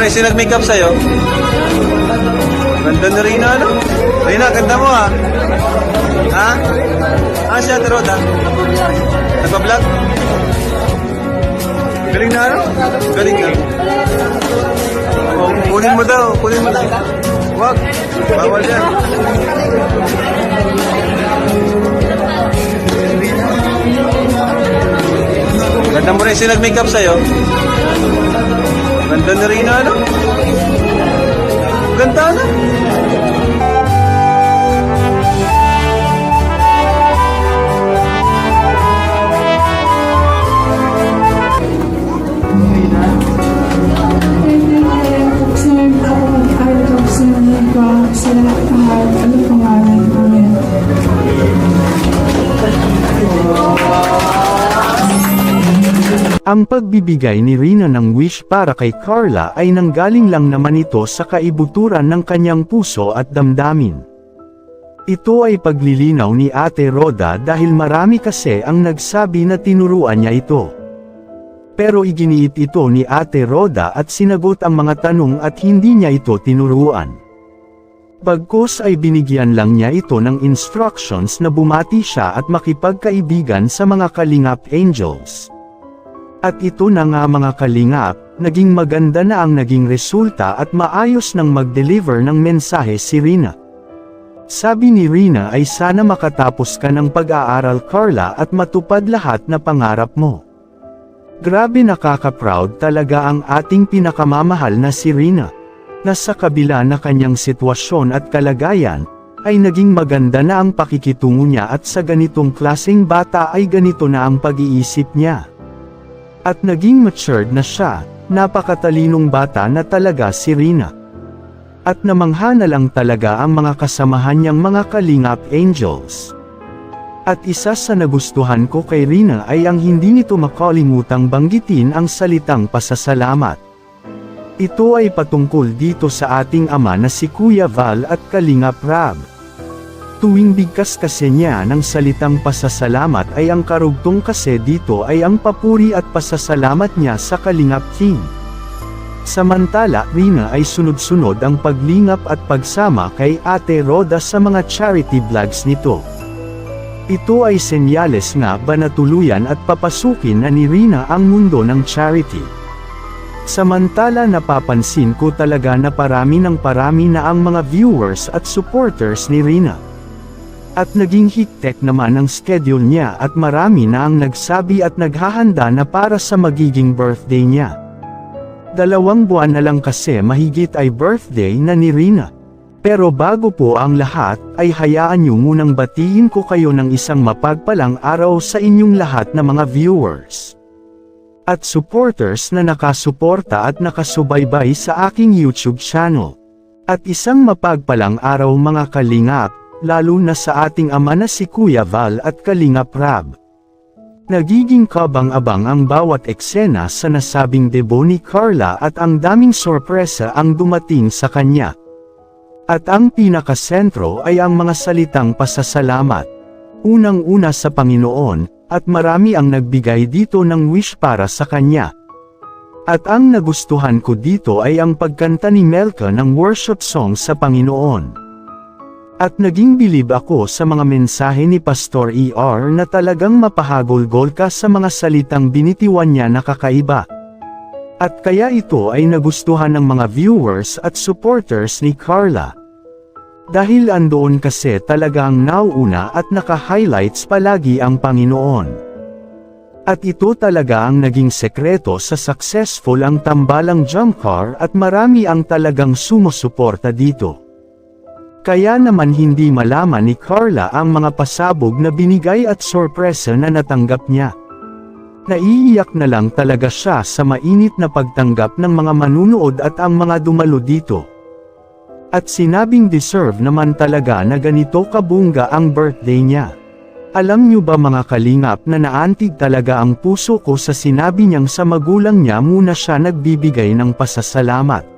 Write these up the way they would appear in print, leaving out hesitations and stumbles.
pre, sino nag-makeup sa'yo? Ganda na Rina, ano? Rina, ganda mo ha? Ha? Ah, si Ate Roda? Nagpa-vlog? Galing na ano? Galing na. Oh, kunin mo daw, kunin mo daw. Wag, bawal yan. Ganda mo rin, sino nag-makeup sa'yo? Ganda na Rina, ano? Ganda na. Ang pagbibigay ni Rina ng wish para kay Carla ay nanggaling lang naman ito sa kaibuturan ng kanyang puso at damdamin. Ito ay paglilinaw ni Ate Roda dahil marami kasi ang nagsabi na tinuruan niya ito. Pero iginiit ito ni Ate Roda at sinagot ang mga tanong at hindi niya ito tinuruan. Bagkus ay binigyan lang niya ito ng instructions na bumati siya at makipagkaibigan sa mga Kalingap Angels. At ito na nga mga Kalingap, naging maganda na ang naging resulta at maayos nang mag-deliver ng mensahe si Rina. Sabi ni Rina ay sana makatapos ka ng pag-aaral Carla at matupad lahat na pangarap mo. Grabe, nakaka-proud talaga ang ating pinakamamahal na si Rina, na sa kabila na kanyang sitwasyon at kalagayan, ay naging maganda na ang pakikitungo niya at sa ganitong klaseng bata ay ganito na ang pag-iisip niya. At naging matured na siya, napakatalinong bata na talaga si Rina. At namangha na lang talaga ang mga kasamahan niyang mga Kalingap Angels. At isa sa nagustuhan ko kay Rina ay ang hindi nito makalimutang banggitin ang salitang pasasalamat. Ito ay patungkol dito sa ating ama na si Kuya Val at Kalingap Rab. Tuwing bigkas kasi niya ng salitang pasasalamat ay ang karugtong kasi dito ay ang papuri at pasasalamat niya sa Kalingap Team. Samantala, Rina ay sunod-sunod ang paglingap at pagsama kay Ate Roda sa mga charity vlogs nito. Ito ay senyales nga ba na tuluyan at papasukin na ni Rina ang mundo ng charity. Samantala, napapansin ko talaga na parami na ang mga viewers at supporters ni Rina. At naging hektik naman ang schedule niya at marami na ang nagsabi at naghahanda na para sa magiging birthday niya. 2 buwan na lang kasi mahigit ay birthday na ni Rina. Pero bago po ang lahat, ay hayaan niyo munang batiin ko kayo ng isang mapagpalang araw sa inyong lahat na mga viewers at supporters na nakasuporta at nakasubaybay sa aking YouTube channel. At isang mapagpalang araw mga Kalingap, lalo na sa ating ama na si Kuya Val at Kalingap Rab. Nagiging kabang-abang ang bawat eksena sa nasabing debo ni Carla at ang daming sorpresa ang dumating sa kanya. At ang pinakasentro ay ang mga salitang pasasalamat. Unang-una sa Panginoon, at marami ang nagbigay dito ng wish para sa kanya. At ang nagustuhan ko dito ay ang pagkanta ni Melka ng worship song sa Panginoon. At naging bilib ako sa mga mensahe ni Pastor ER na talagang mapahagulgol ka sa mga salitang binitiwan niya na kakaiba. At kaya ito ay nagustuhan ng mga viewers at supporters ni Carla. Dahil andoon kasi talagang nauuna at naka-highlights palagi ang Panginoon. At ito talaga ang naging sekreto sa successful ang tambalang jump car at marami ang talagang sumusuporta dito. Kaya naman hindi malaman ni Carla ang mga pasabog na binigay at sorpresa na natanggap niya. Naiiyak na lang talaga siya sa mainit na pagtanggap ng mga manunood at ang mga dumalo dito. At sinabing deserve naman talaga na ganito kabungga ang birthday niya. Alam niyo ba mga Kalingap na naantig talaga ang puso ko sa sinabi niyang sa magulang niya muna siya nagbibigay ng pasasalamat.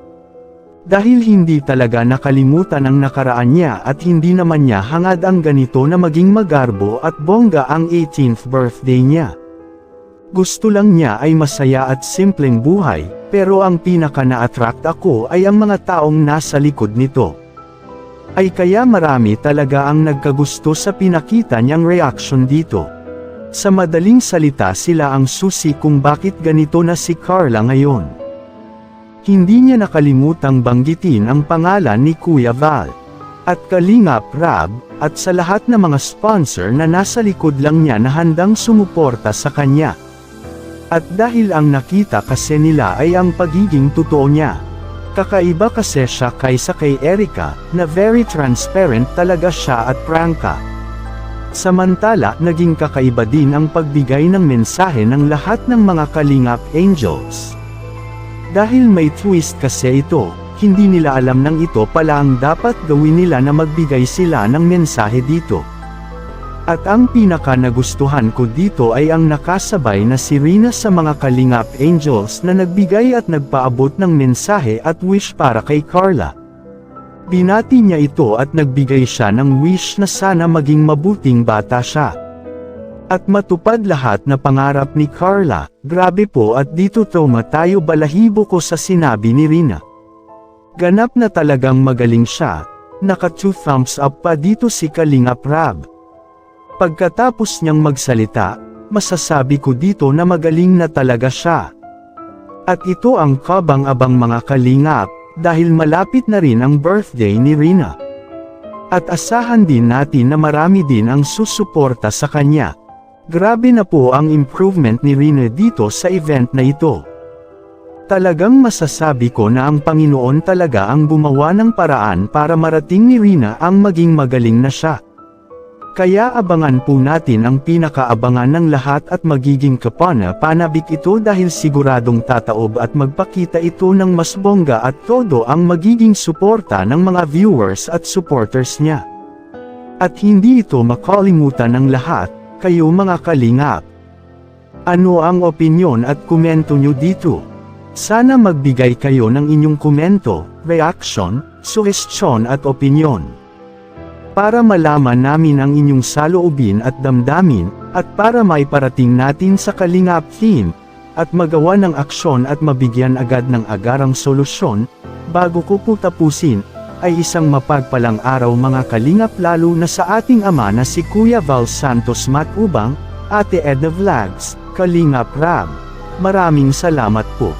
Dahil hindi talaga nakalimutan ang nakaraan niya at hindi naman niya hangad ang ganito na maging magarbo at bongga ang 18th birthday niya. Gusto lang niya ay masaya at simpleng buhay, pero ang pinaka na-attract ako ay ang mga taong nasa likod nito. Ay kaya marami talaga ang nagkagusto sa pinakita niyang reaction dito. Sa madaling salita sila ang susi kung bakit ganito na si Carla ngayon. Hindi niya nakalimutang banggitin ang pangalan ni Kuya Val, at Kalingap Rab, at sa lahat ng mga sponsor na nasa likod lang niya na handang sumuporta sa kanya. At dahil ang nakita kasi nila ay ang pagiging totoo niya. Kakaiba kasi siya kaysa kay Erica, na very transparent talaga siya at prangka. Samantala, naging kakaiba din ang pagbigay ng mensahe ng lahat ng mga Kalingap Angels. Dahil may twist kasi ito, hindi nila alam nang ito pala ang dapat gawin nila na magbigay sila ng mensahe dito. At ang pinaka nagustuhan ko dito ay ang nakasabay na si Rina sa mga Kalingap Angels na nagbigay at nagpaabot ng mensahe at wish para kay Carla. Binati niya ito at nagbigay siya ng wish na sana maging mabuting bata siya. At matupad lahat na pangarap ni Carla. Grabe po, at dito tayo balahibo ko sa sinabi ni Rina. Ganap na talagang magaling siya. Naka 2 thumbs up pa dito si Kalingap Rab. Pagkatapos niyang magsalita, masasabi ko dito na magaling na talaga siya. At ito ang kabang-abang mga Kalingap, dahil malapit na rin ang birthday ni Rina. At asahan din natin na marami din ang susuporta sa kanya. Grabe na po ang improvement ni Rina dito sa event na ito. Talagang masasabi ko na ang Panginoon talaga ang gumawa ng paraan para marating ni Rina ang maging magaling na siya. Kaya abangan po natin ang pinakaabangan ng lahat at magiging kapana-panabik ito dahil siguradong tataob at magpakita ito ng mas bongga at todo ang magiging suporta ng mga viewers at supporters niya. At hindi ito makalimutan ng lahat, kayo mga Kalingap. Ano ang opinyon at komento nyo dito? Sana magbigay kayo ng inyong komento, reaction, suhestyon at opinyon. Para malaman namin ang inyong saloobin at damdamin, at para maiparating natin sa Kalingap team, at magawa ng aksyon at mabigyan agad ng agarang solusyon, bago ko po tapusin, ay isang mapagpalang araw mga Kalingap, lalo na sa ating ama na si Kuya Val Santos Matubang, Ate Edna Vlogs, Kalingap Rab. Maraming salamat po.